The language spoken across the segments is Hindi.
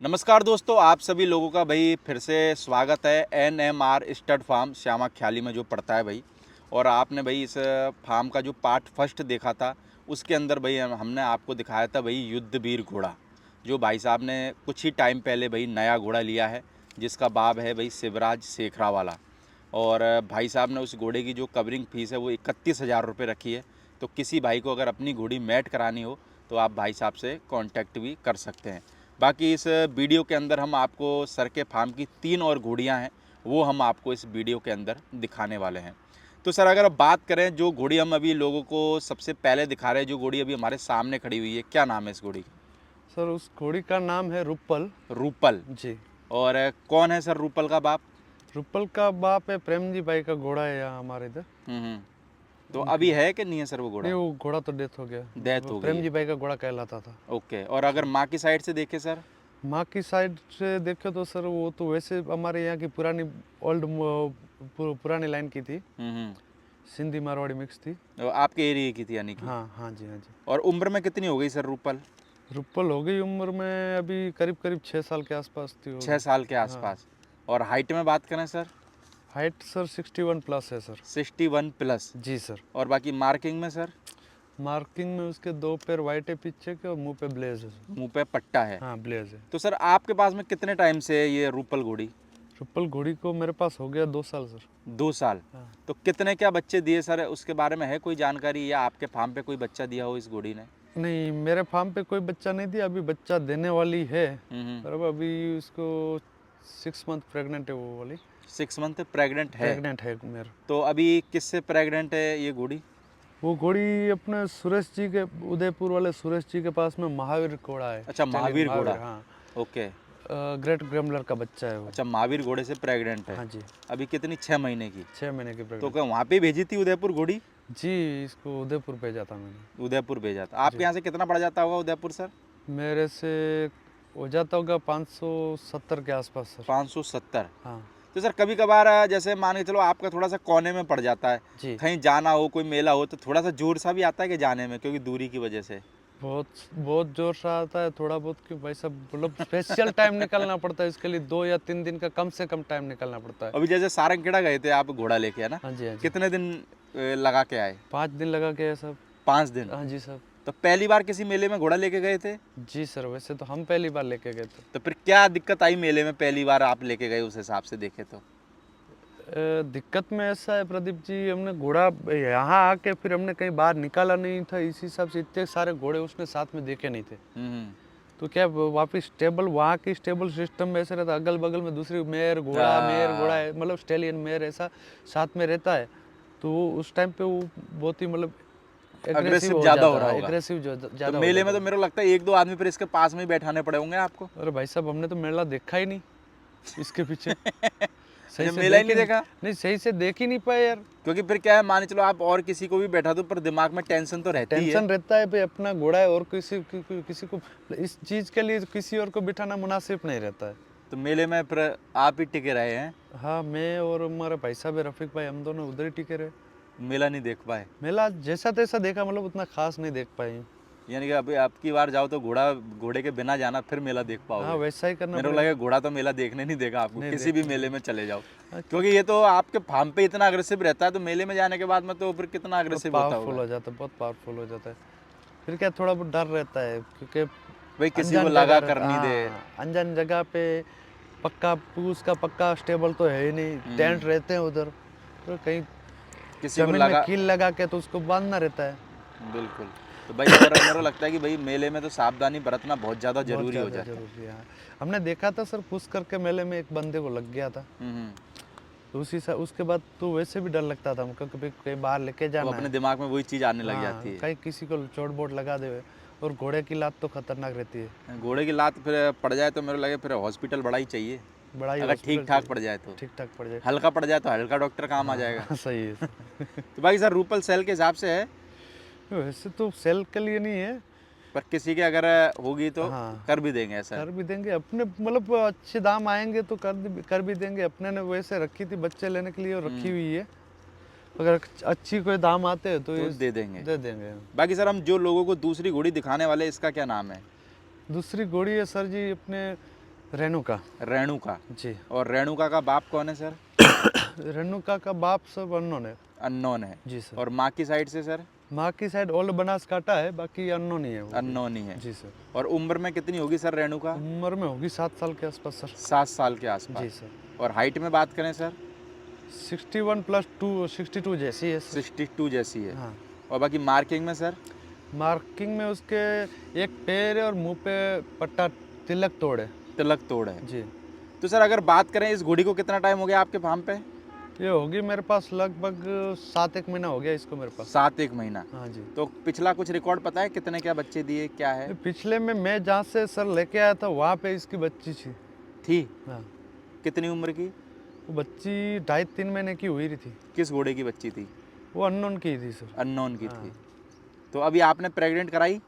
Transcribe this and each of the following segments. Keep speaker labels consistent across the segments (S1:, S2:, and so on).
S1: नमस्कार दोस्तों, आप सभी लोगों का भाई फिर से स्वागत है NMR स्टड फार्म श्यामा ख्याली में जो पड़ता है भाई। और आपने भाई इस फार्म का जो पार्ट फर्स्ट देखा था उसके अंदर भाई हमने आपको दिखाया था भाई युद्धवीर घोड़ा, जो भाई साहब ने कुछ ही टाइम पहले भाई नया घोड़ा लिया है जिसका बाब है भाई शिवराज शेखरा वाला। और भाई साहब ने उस घोड़े की जो कवरिंग फीस है वो 31,000 रुपये रखी है। तो किसी भाई को अगर अपनी घोड़ी मैट करानी हो तो आप भाई साहब से कांटेक्ट भी कर सकते हैं। बाकी इस वीडियो के अंदर हम आपको सर के फार्म की 3 और घोड़ियाँ हैं वो हम आपको इस वीडियो के अंदर दिखाने वाले हैं। तो सर अगर अब बात करें जो घोड़ी हम अभी लोगों को सबसे पहले दिखा रहे हैं, जो घोड़ी अभी हमारे सामने खड़ी हुई है, क्या नाम है इस घोड़ी का?
S2: सर उस घोड़ी का नाम है रूपल
S1: रूपल।
S2: जी।
S1: और कौन है सर रूपल का बाप?
S2: रूपल का बाप है प्रेम जी भाई का घोड़ा है यहाँ हमारे इधर।
S1: तो अभी है कि नहीं है सर वो घोड़ा?
S2: नहीं, वो घोड़ा तो डेथ हो गया।
S1: डेथ
S2: वो
S1: हो गई
S2: प्रेम
S1: है।
S2: जी भाई का घोड़ा कहलाता था।
S1: ओके। और अगर माँ की साइड से देखे सर?
S2: माँ की साइड से देखे तो सर वो तो वैसे हमारे यहाँ की पुरानी ओल्ड पुरानी लाइन की थी, सिंधी मारवाड़ी मिक्स थी।
S1: तो आपके एरिया की थी यानी कि?
S2: हाँ हाँ जी, हाँ जी।
S1: और उम्र में कितनी हो गई सर रूपल?
S2: रूपल हो गई उम्र में अभी करीब करीब 6 साल के आसपास थी।
S1: 6 साल के आसपास। और हाइट में बात करें सर?
S2: हाइट सर 61 प्लस है सर।
S1: 61 प्लस।
S2: जी सर।
S1: और बाकी मार्किंग में सर?
S2: मार्किंग में उसके 2 पैर वाइट है पीछे के और मुंह पे ब्लेज है।
S1: मुंह पे पट्टा है।
S2: हाँ ब्लेज है।
S1: तो सर आपके पास में कितने टाइम से है ये रूपल घोड़ी?
S2: रूपल घोड़ी को मेरे पास हो गया 2 साल सर।
S1: 2 साल।
S2: हाँ।
S1: तो कितने क्या बच्चे दिए सर, उसके बारे में है कोई जानकारी, या आपके फार्म पे कोई बच्चा दिया हो इस घोड़ी ने?
S2: नहीं, मेरे फार्म पे कोई बच्चा नहीं दिया, अभी बच्चा देने वाली है। पर अब अभी उसको 6 मंथ प्रेग्नेंट है वो वाली।
S1: 6 मंथ प्रेग्नेंट है?
S2: प्रेग्नेंट है मेरे।
S1: तो अभी किससे प्रेग्नेंट है ये घोड़ी?
S2: वो घोड़ी अपने सुरेश जी के, उदयपुर वाले सुरेश जी के पास में महावीर घोड़ा है।
S1: अच्छा, महावीर घोड़ा।
S2: हाँ।
S1: ओके।
S2: ग्रेट ग्रैम्बलर का बच्चा है वो।
S1: अच्छा, महावीर घोड़े से प्रेग्नेंट है।
S2: हाँ जी।
S1: अभी कितनी, 6 महीने की?
S2: 6 महीने की
S1: तो
S2: प्रेग्नेंट।
S1: क्या वहाँ पे भेजी थी उदयपुर घोड़ी?
S2: जी, इसको उदयपुर भेजा था मैंने।
S1: उदयपुर भेजा था। आपके यहाँ से कितना पड़ जाता होगा उदयपुर सर?
S2: मेरे से हो जाता होगा 570 के आसपास सर।
S1: 570।
S2: हाँ
S1: तो सर कभी कभार जैसे मान के चलो आपका थोड़ा सा कोने में पड़ जाता है,
S2: जी।
S1: कहीं जाना हो, कोई मेला हो, तो थोड़ा सा जोर सा भी आता है कि जाने में, क्योंकि दूरी की वजह से?
S2: बहुत बहुत जोर से आता है थोड़ा बहुत, कि भाई सब मतलब स्पेशल टाइम निकालना पड़ता है इसके लिए। 2 या 3 दिन का कम से कम टाइम निकालना पड़ता है।
S1: अभी जैसे सारंगखेड़ा गए थे आप घोड़ा लेके, है ना?
S2: हाँ जी, हाँ जी।
S1: कितने दिन लगा के आए?
S2: 5 दिन लगा के है सब।
S1: 5 दिन।
S2: हाँ जी सब।
S1: तो पहली बार किसी मेले में घोड़ा लेके गए थे?
S2: जी सर, वैसे तो हम पहली बार लेके गए थे।
S1: तो फिर क्या दिक्कत आई मेले में पहली बार आप लेके गए, उस हिसाब से देखे तो?
S2: दिक्कत में ऐसा है प्रदीप जी, हमने घोड़ा यहाँ आके फिर हमने कहीं बाहर निकाला नहीं था, इसी हिसाब से इतने सारे घोड़े उसने साथ में देखे नहीं थे। तो क्या वापिस स्टेबल, वहाँ की स्टेबल सिस्टम में ऐसे रहता, अगल बगल में दूसरी मेयर घोड़ा है, मतलब स्टेलियन मेयर ऐसा साथ में रहता है। तो उस टाइम पे वो बहुत ही मतलब
S1: अग्रेसिव ज्यादा हो रहा होगा।
S2: एग्रेसिव ज्यादा।
S1: तो मेले में तो मेरे को लगता है 1-2 आदमी फिर इसके पास में ही बैठाने पड़े होंगे आपको।
S2: अरे भाई साहब, हमने तो मेला देखा ही नहीं इसके पीछे। सही से
S1: मेला ही नहीं देखा?
S2: नहीं, सही से देख ही नहीं पाए यार।
S1: क्योंकि फिर क्या है, मान चलो आप और किसी को भी बैठा दो, पर दिमाग में टेंशन तो रहती है।
S2: टेंशन रहता है भाई, अपना घोड़ा है और किसी को इस चीज के लिए किसी और को बिठाना मुनासिब नहीं रहता है।
S1: तो मेले में फिर आप ही टिके रहे हैं?
S2: हाँ, मैं और हमारे भाई साहब रफीक भाई, हम दोनों उधर ही टिके रहे।
S1: मेला नहीं देख पाए?
S2: मेला जैसा तैसा देखा, मतलब उतना खास नहीं देख पाए।
S1: यानी कि अभी आपकी बार जाओ तो घोड़े के बिना जाना, फिर मेला देख पाओगे?
S2: हाँ, वैसा ही करना
S1: मेरे को
S2: पड़ेगा।
S1: लगा घोड़ा तो मेला देखने नहीं देगा आपको,
S2: नहीं
S1: किसी भी मेले में चले जाओ।
S2: अच्छा।
S1: क्योंकि ये तो आपके फार्म पे इतना अग्रेसिव रहता है, तो मेले में जाने के बाद में तो फिर कितना अग्रेसिव होता
S2: पावरफुल
S1: होगा।
S2: हो जाता है, बहुत पावरफुल हो जाता है। फिर क्या थोड़ा बहुत डर रहता है, क्योंकि
S1: भाई किसी
S2: अनजान
S1: को लगा
S2: जगह
S1: कर नहीं दे।
S2: हाँ, अनजान जगह पे पक्का उसका पक्का स्टेबल तो है ही नहीं, टेंट रहते हैं उधर, तो कहीं
S1: किसी को
S2: जमीन
S1: लगा।
S2: में कील लगा के तो उसको बांधना रहता है।
S1: बिल्कुल। तो भाई मेरे को लगता है कि भाई मेले में तो सावधानी बरतना बहुत ज़्यादा
S2: बहुत
S1: जरूरी हो
S2: ज़्यादा
S1: जाता है।
S2: जरूरी है। हाँ। हमने देखा था सर, पुश करके मेले में एक बंदे को लग गया था। तो उसके बाद तो वैसे भी डर लगता था हमको, कभी कहीं बाहर लेके
S1: तो
S2: जाना
S1: अपने
S2: है।
S1: दिमाग में वही चीज़ आने लग
S2: हाँ,
S1: जाती है।
S2: कहीं किसी को चोट बोट लगा दे। और घोड़े की लात तो खतरनाक रहती है।
S1: घोड़े की लात फिर पड़ जाए तो मेरे को लगे फिर हॉस्पिटल बड़ा ही चाहिए,
S2: बड़ा ही
S1: अगर ठीक ठाक पड़ जाए तो।
S2: ठीक ठाक पड़ जाए।
S1: हल्का पड़ जाए तो हल्का डॉक्टर काम आ जाएगा।
S2: हाँ, सही है।
S1: तो भाई सर रूपल सेल के हिसाब से है,
S2: वैसे तो सेल के लिए नहीं है,
S1: पर किसी के अगर होगी तो
S2: हाँ,
S1: कर भी देंगे ऐसा?
S2: कर भी देंगे अपने, मतलब अच्छे दाम आएंगे तो कर भी देंगे। अपने ने वैसे रखी थी बच्चे लेने के लिए और रखी हुई है, अगर अच्छी कोई दाम आते हैं तो
S1: तो
S2: ये
S1: दे देंगे।
S2: दे देंगे।
S1: बाकी सर हम जो लोगों को दूसरी घोड़ी दिखाने वाले, इसका क्या नाम है?
S2: दूसरी घोड़ी है सर जी अपने रेणुका
S1: रेणुका।
S2: जी।
S1: और रेणुका का बाप कौन है सर?
S2: रेणुका का बाप सब अननोन है।
S1: अननोन है।
S2: जी सर।
S1: और माँ की साइड से सर?
S2: माँ की साइड ओल्ड बनासकांठा है, बाकी अननोन ही है वो भी।
S1: अननोन ही है।
S2: जी सर।
S1: और उम्र में कितनी होगी सर रेणुका?
S2: उम्र में होगी 7 साल के आसपास सर।
S1: 7 साल के
S2: जी
S1: आसपास।
S2: सर।
S1: और हाइट में बात करें सर?
S2: 61 + 2 62 जैसी है सर।
S1: 62 जैसी है।
S2: हाँ।
S1: और बाकी मार्किंग में सर?
S2: मार्किंग में उसके एक पैर और मुंह पे पट्टा तिलक तोड़ है।
S1: तिलक तोड़ है।
S2: जी।
S1: तो सर अगर बात करें इस घोड़ी को कितना टाइम हो गया आपके फार्म पे?
S2: ये होगी मेरे पास लगभग 7-1 महीना हो गया इसको मेरे पास।
S1: 7-1 महीना।
S2: हाँ जी।
S1: तो पिछला कुछ रिकॉर्ड पता है कितने क्या बच्चे दिए, क्या है?
S2: पिछले में मैं जहाँ से सर लेके आया था वहाँ पे इसकी बच्ची
S1: थी?
S2: हाँ।
S1: कितनी उम्र की?
S2: वो बच्ची 2.5-3 महीने की हुई थी।
S1: किस घोड़े की बच्ची थी?
S2: वो अननोन की थी सर।
S1: अननोन की
S2: हाँ।
S1: थी। तो अभी आपने प्रेग्नेंट कराई?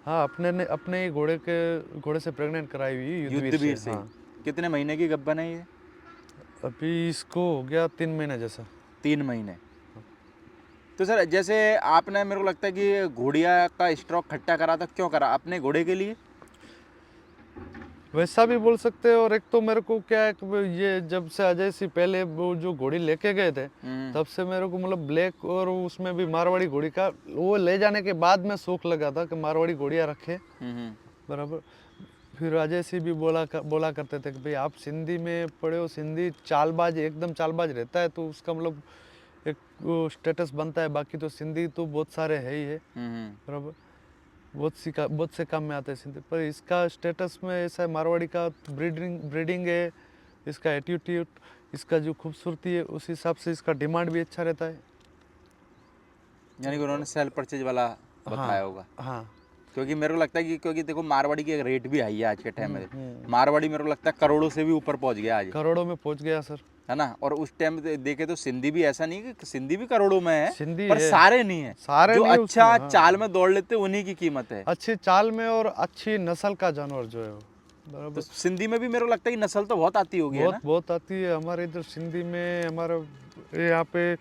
S2: हाँ, अपने ही घोड़े से प्रेग्नेंट कराई हुई
S1: युद्धवीर से।
S2: हाँ।
S1: कितने महीने की गब्बन है ये?
S2: अभी इसको हो गया 3 महीने जैसा।
S1: 3 महीने। तो सर जैसे आपने, मेरे को लगता है कि घोड़िया का स्टॉक खट्टा करा था, क्यों करा? अपने घोड़े के लिए?
S2: वैसा भी बोल सकते हो, और एक तो मेरे को क्या है कि ये जब से अजय सिंह पहले वो जो घोड़ी लेके गए थे तब से मेरे को मतलब ब्लैक और उसमें भी मारवाड़ी घोड़ी का वो ले जाने के बाद में शौक लगा था कि मारवाड़ी घोड़ियाँ रखे बराबर। फिर अजय सिंह भी बोला करते थे कि भाई आप सिंधी में पढ़े हो, सिंधी चालबाज एकदम चालबाज रहता है तो उसका मतलब एक वो स्टेटस बनता है, बाकी तो सिंधी तो बहुत सारे है ही है बराबर। बहुत से काम में आते हैं सिंधी, पर इसका स्टेटस में ऐसा है मारवाड़ी का ब्रीडिंग है, इसका एटीट्यूड, इसका जो खूबसूरती है उस हिसाब से इसका डिमांड भी अच्छा रहता है।
S1: यानी कि उन्होंने सेल परचेज वाला बताया होगा।
S2: हाँ।
S1: क्योंकि मेरे को लगता है कि क्योंकि देखो मारवाड़ी की एक रेट भी हाई है आज के टाइम में। मारवाड़ी मेरे को लगता है करोड़ों से भी ऊपर पहुंच गया आज,
S2: करोड़ों में पहुंच गया सर।
S1: है ना। और उस टाइम देखे तो सिंधी भी ऐसा नहीं कि सिंधी भी करोड़ों में है,
S2: सिंधी
S1: पर
S2: है।
S1: सारे नहीं है।
S2: सारे
S1: जो
S2: नहीं
S1: अच्छा
S2: उसमें, हाँ।
S1: चाल में दौड़ लेते उन्हीं की कीमत है।
S2: अच्छी चाल में और अच्छी नस्ल का जानवर जो है वो
S1: तो
S2: बराबर।
S1: सिंधी में भी मेरे को लगता है कि नस्ल तो बहुत आती होगी, है ना?
S2: बहुत आती है हमारे इधर सिंधी में। हमारा यहाँ पे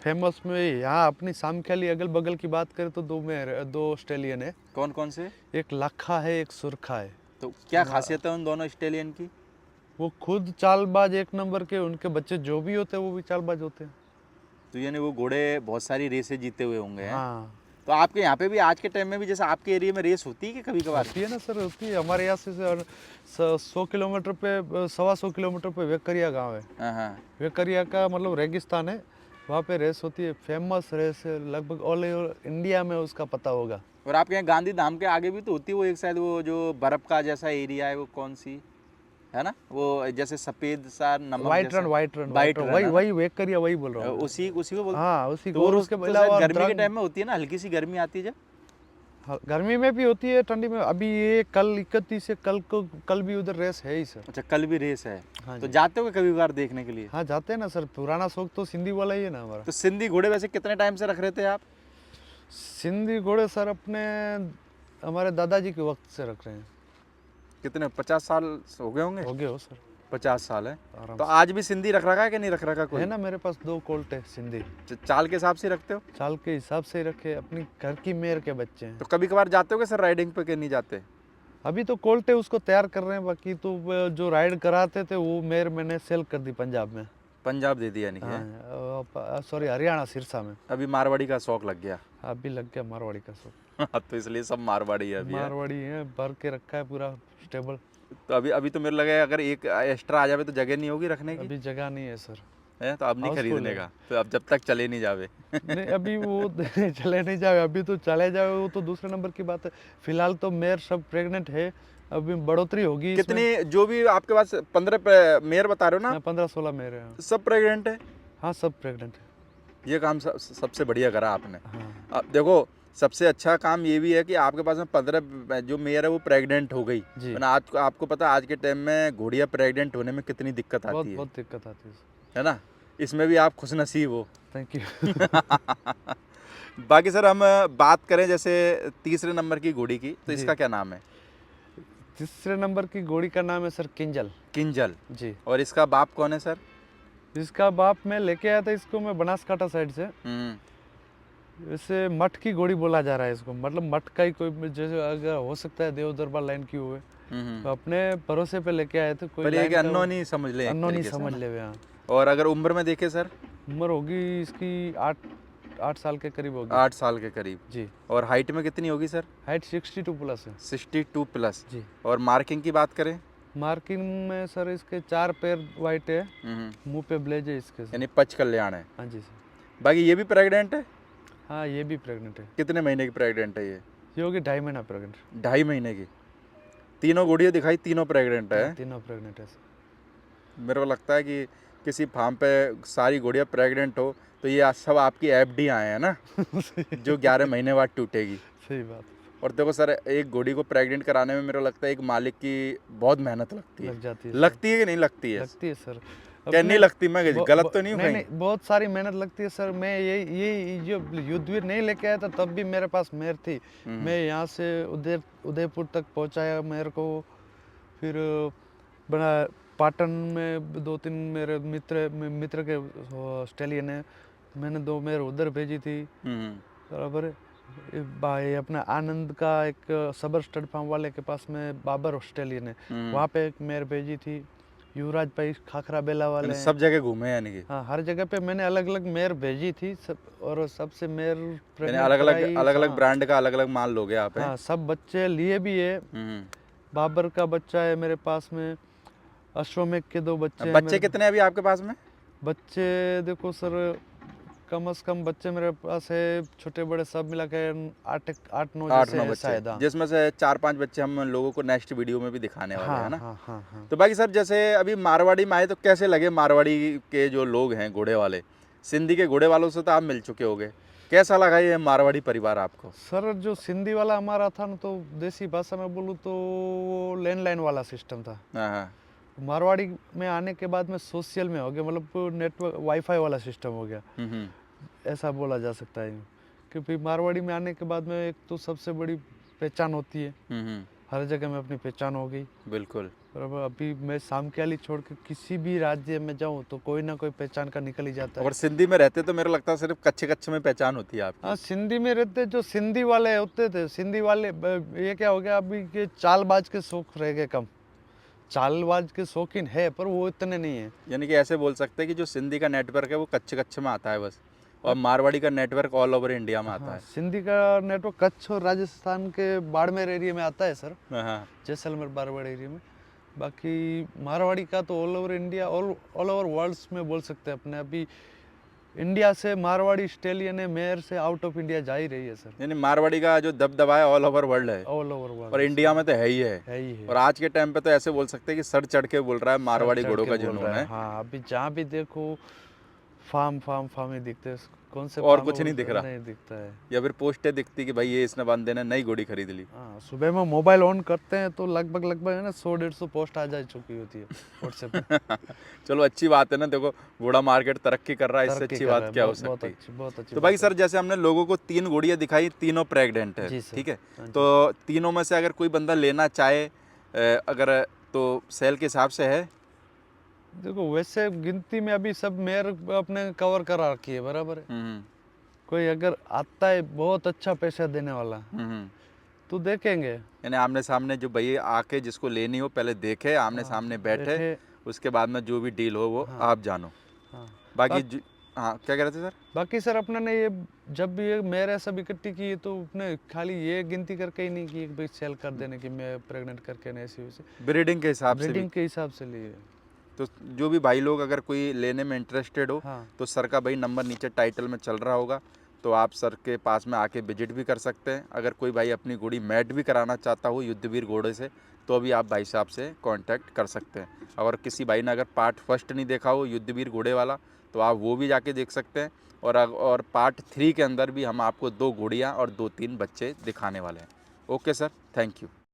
S2: फेमस में यहाँ अपनी सामख्याली अगल बगल की बात करें तो दो ऑस्ट्रेलियन है।
S1: कौन कौन से?
S2: एक लखा है, एक सुरखा है।
S1: तो क्या खासियत है उन दोनों ऑस्ट्रेलियन की?
S2: वो खुद चालबाज एक नंबर के, उनके बच्चे जो भी होते हैं वो भी चालबाज होते हैं।
S1: तो यानी वो घोड़े बहुत सारी रेसें जीते हुए होंगे, हैं?
S2: हाँ।
S1: तो आपके यहाँ पे भी आज के टाइम में भी जैसे आपके एरिया में रेस होती है कि कभी कभार?
S2: होती है ना सर, होती है। हमारे यहाँ से 100 किलोमीटर पे 125 किलोमीटर पे वेकरिया गांव है।
S1: हाँ हाँ।
S2: वेकरिया का मतलब रेगिस्तान है, वहाँ पे रेस होती है। फेमस रेस है, लगभग ऑल ओवर इंडिया में उसका पता होगा।
S1: और आपके यहाँ गांधी धाम के आगे भी तो होती है वो एक शायद वो जो बर्फ का जैसा एरिया है, वो कौन सी है ना, वो जैसे सफेद सा नमक
S2: वाइट
S1: जैसा?
S2: रन
S1: वाइट रन,
S2: वही
S1: है ना?
S2: वही वेकरिया वही बोल रहा हूँ।
S1: उसी उसी को बोलते
S2: हाँ उसी
S1: तो
S2: को। और
S1: वो
S2: उसके
S1: तो शायद
S2: अलावा
S1: गर्मी के
S2: द्रंग-
S1: टाइम में होती है ना, हल्की सी गर्मी आती है जब?
S2: हाँ, गर्मी में भी होती है, ठंडी में। अभी ये कल 31 से कल भी उधर रेस है ही सर।
S1: अच्छा, कल भी रेस है।
S2: हाँ
S1: तो
S2: जी।
S1: जाते हो कभी बार देखने के लिए?
S2: हाँ जाते हैं ना सर, पुराना शौक तो सिंधी वाला ही है ना हमारा।
S1: तो सिंधी घोड़े वैसे कितने टाइम से रख रहे थे आप?
S2: सिंधी घोड़े सर अपने हमारे दादाजी के वक्त से रख रहे हैं।
S1: कितने 50 साल हो गए होंगे?
S2: हो गए हो सर,
S1: 50 साल है।
S2: आराम
S1: तो आज भी सिंधी रख रखा है कि नहीं रख रखा
S2: से।
S1: कोई?
S2: है ना, मेरे पास 2 कोल्ट है सिंधी।
S1: चाल के हिसाब से रखते हो?
S2: चाल के हिसाब से ही रखे, अपनी घर की मेयर के बच्चे हैं।
S1: तो कभी कभार जाते हो सर राइडिंग पे कि नहीं जाते?
S2: अभी तो कोल्ट है, उसको तैयार कर रहे हैं। बाकी तो वो जो राइड कराते थे वो मेयर मैंने सेल कर दी पंजाब में।
S1: पंजाब दे दिया नहीं है?
S2: हाँ सॉरी, हरियाणा सिरसा में।
S1: अभी मारवाड़ी का शौक लग गया।
S2: अभी लग गया मारवाड़ी का शौक।
S1: तो इसलिए सब मारवाड़ी है अभी, है?
S2: मारवाड़ी है, भर के रखा है पूरा स्टेबल।
S1: तो अभी तो मेरे लगा अगर एक एक्स्ट्रा आ जावे तो जगह नहीं होगी रखने की,
S2: अभी जगह नहीं है सर।
S1: है? तो अब नहीं
S2: हाउसफुल
S1: खरीदने
S2: है।
S1: का, तो अब जब तक चले नहीं जावे।
S2: नहीं अभी वो चले नहीं जाए, अभी तो चले जाए वो तो दूसरे नंबर की बात है। फिलहाल तो मेयर सब प्रेग्नेंट है, अभी बढ़ोतरी होगी इसमें।
S1: कितनी जो भी आपके पास 15 मेयर बता रहे हो ना,
S2: 15-16 मेयर हैं।
S1: सब प्रेग्नेंट है?
S2: हाँ सब प्रेग्नेंट है।
S1: ये काम सबसे बढ़िया करा आपने।
S2: हाँ।
S1: अब देखो सबसे अच्छा काम ये भी है कि आपके पास में 15 जो मेयर है वो प्रेग्नेंट हो गई।
S2: जी।
S1: वरना आज आपको पता आज के टाइम में घोड़िया प्रेग्नेंट होने में कितनी दिक्कत आती
S2: बहुत दिक्कत आती
S1: है ना। इसमें भी आप खुशनसीब हो।
S2: Thank you.
S1: बाकी सर हम बात करें जैसे तीसरे नंबर की घोड़ी की, तो
S2: जी।
S1: इसका क्या नाम है?
S2: तीसरे नंबर की घोड़ी का नाम है सर किंजल।
S1: किंजल।
S2: जी।
S1: और इसका बाप कौन है सर?
S2: इसका बाप मैं लेके आया था इसको, मैं बनासकांठा साइड से। वैसे मठ की घोड़ी बोला जा रहा है इसको, मतलब मठ का ही कोई जैसे अगर हो सकता है देव दरबार लाइन की हुए। तो अपने भरोसे पे लेके आए थे। कोई
S1: पर ये
S2: लाइन
S1: कि
S2: का
S1: अननोन ही समझ लें एक
S2: अननोन ही
S1: तरीके से,
S2: समझ
S1: ना?
S2: ले वे, हाँ।
S1: और अगर उम्र में देखें सर,
S2: उम्र होगी इसकी 8 साल के करीब होगी
S1: 8 साल के करीब।
S2: जी।
S1: और हाइट में कितनी होगी सर?
S2: हाइट 62 प्लस है
S1: 62 प्लस।
S2: जी।
S1: और मार्किंग की बात करें?
S2: मार्किंग में सर इसके 4 पैर वाइट है,
S1: हम्म,
S2: मुंह पे ब्लेज है इसके सर।
S1: यानी पच कल्याण है।
S2: हाँ जी सर।
S1: बाकी ये भी प्रेग्नेंट है?
S2: हाँ ये भी प्रेग्नेंट है।
S1: कितने महीने की प्रेग्नेंट है ये?
S2: ये होगी 2.5 महीना प्रेग्नेंट।
S1: 2.5 महीने की। तीनों गुड़िया दिखाई, तीनों प्रेग्नेंट है।
S2: हाँ, तीनों प्रेग्नेंट है सर।
S1: मेरे को लगता है कि किसी फार्म पे सारी गुड़िया प्रेग्नेंट हो तो ये सब आपकी एफडी आए हैं ना, जो 11 महीने बाद टूटेगी।
S2: सही बात
S1: और देखो सर, एक घोड़ी को प्रेग्नेंट कराने में मेरे को लगता है एक मालिक की बहुत मेहनत लगती है।
S2: लग जाती है
S1: लगती है कि नहीं लगती है?
S2: लगती है सर।
S1: क्या नहीं लगती? मैं गलत तो नहीं हूँ
S2: नहीं
S1: कहीं?
S2: नहीं, बहुत सारी मेहनत लगती है सर। मैं ये जो युद्धवीर नहीं लेके आया था तब भी मेरे पास मेयर थी। मैं यहाँ से उदयपुर तक पहुँचाया मेयर को। फिर बना पाटन में 2-3 मेरे मित्र के ऑस्ट्रेलियन है, मैंने 2 मेयर उधर भेजी थी। बराबर। भाई अपना आनंद का एक सबर स्टड फार्म वाले के पास में बाबर ऑस्ट्रेलियन है, वहाँ पे एक मेयर भेजी थी। युवराज भाई खाखरा बेला वाले हैं।
S1: सब जगह घूमे यानी कि?
S2: हाँ, हर जगह पे मैंने अलग अलग मेयर भेजी थी सब, और सबसे मेयर
S1: यानी अलग अलग ब्रांड का अलग अलग माल लोगे आप?
S2: हाँ, सब बच्चे लिए भी है। बाबर का बच्चा है मेरे पास में, अश्वमेघ के 2 बच्चे हैं
S1: बच्चे कितने हैं अभी आपके पास में?
S2: बच्चे देखो सर, कम से कम बच्चे मेरे पास है छोटे बड़े सब मिला के 8-9 जैसे है शायद। हाँ।
S1: जिसमें से 4-5 बच्चे हम लोगों को नेक्स्ट वीडियो में भी दिखाने वाले हैं ना।
S2: हाँ हाँ हाँ।
S1: तो बाकी सर, जैसे अभी मारवाड़ी में आए तो कैसे लगे मारवाड़ी के जो लोग हैं घोड़े वाले? सिंधी के घोड़े वालों से तो आप मिल चुके होगे, कैसा लगा ये मारवाड़ी परिवार आपको?
S2: सर जो सिंधी वाला हमारा था ना, तो देसी भाषा में बोलूँ तो लैंडलाइन वाला सिस्टम था।
S1: हाँ।
S2: मारवाड़ी में आने के बाद में सोशल में हो गया, मतलब नेटवर्क वाईफाई वाला सिस्टम हो गया, ऐसा बोला जा सकता है। क्योंकि मारवाड़ी में आने के बाद में एक तो सबसे बड़ी पहचान होती है, हर जगह में अपनी पहचान हो गई।
S1: बिल्कुल।
S2: बराबर। अभी मैं सामख्याली छोड़ के किसी भी राज्य में जाऊँ तो कोई ना कोई पहचान का निकल ही जाता है।
S1: और सिंधी में रहते तो मेरे लगता है सिर्फ कच्चे कच्चे में पहचान होती है आपकी।
S2: हाँ, सिंधी में रहते जो सिंधी वाले होते थे, सिंधी वाले ये क्या हो गया अभी के चालबाज के शौक रह गए कम। चालबाज के शौकीन है पर वो इतने नहीं है।
S1: यानी कि ऐसे बोल सकते हैं कि जो सिंधी का नेटवर्क है वो कच्चे कच्चे में आता है बस, और मारवाड़ी का नेटवर्क ऑल ओवर इंडिया में आता है।
S2: सिंधी का नेटवर्क कच्छ और राजस्थान के बाड़मेर एरिया में आता है सर,
S1: हाँ।
S2: जैसलमेर बारवाड़ एरिया में। बाकी मारवाड़ी का तो all over India, all over world में बोल सकते हैं अपने। अभी इंडिया से मारवाड़ी स्टेलियन है, मेयर से आउट ऑफ इंडिया जा ही रही है सर।
S1: यानी मारवाड़ी का जो दबदबा है ऑल ओवर वर्ल्ड है,
S2: ऑल ओवर वर्ल्ड,
S1: और इंडिया में तो है ही है। और आज के टाइम पे तो ऐसे बोल सकते हैं कि सर चढ़ के बोल रहा है मारवाड़ी घोड़ों का जुनून है।
S2: हाँ, अभी जहाँ भी देखो फार्म ही दिखते हैं। कौन से
S1: और कुछ नहीं दिख रहा?
S2: नहीं दिखता है।
S1: या फिर पोस्टें दिखती कि भाई ये इसने बंदे ने नई घोड़ी खरीद ली।
S2: हाँ, सुबह में मोबाइल ऑन करते हैं तो लगभग है ना 100-150 पोस्ट आ जा चुकी होती है व्हाट्सएप पे।
S1: चलो अच्छी बात है ना, देखो घोड़ा मार्केट तरक्की कर रहा है, इससे अच्छी बात क्या हो सकती है?
S2: बहुत अच्छी।
S1: तो भाई सर, जैसे हमने लोगों को 3 घोड़ियाँ दिखाई, तीनों प्रेग्नेंट है, ठीक है? तो तीनों में से अगर कोई बंदा लेना चाहे अगर, तो सेल के हिसाब से है?
S2: देखो वैसे गिनती में अभी सब मेयर अपने कवर करा रखी है, बराबर है। कोई अगर आता है बहुत अच्छा पैसा देने वाला तो देखेंगे।
S1: यानी आमने सामने जो भैया आके जिसको लेनी हो पहले देखे, आमने सामने बैठे, उसके बाद में जो भी डील हो वो आप जानो। बाकी हाँ, क्या कह रहे थे सर?
S2: बाकी सर अपने ने ये जब भी ये मेरे सब इकट्ठी की तो अपने खाली ये गिनती करके ही नहीं कि भाई सेल कर देने की मैं प्रेग्नेंट करके नहीं, ऐसी वैसे
S1: ब्रीडिंग के हिसाब से,
S2: ब्रीडिंग के हिसाब से लिए।
S1: तो जो भी भाई लोग अगर कोई लेने में इंटरेस्टेड हो, तो सर का भाई नंबर नीचे टाइटल में चल रहा होगा, तो आप सर के पास में आके विजिट भी कर सकते हैं। अगर कोई भाई अपनी घोड़ी मैट भी कराना चाहता हो युद्धवीर घोड़े से, तो अभी आप भाई साहब से कांटेक्ट कर सकते हैं। अगर किसी भाई ने अगर पार्ट फर्स्ट नहीं देखा हो युद्धवीर घोड़े वाला, तो आप वो भी जाके देख सकते हैं। और पार्ट 3 के अंदर भी हम आपको 2 घोड़ियाँ और 2-3 बच्चे दिखाने वाले हैं। Okay sir, thank you.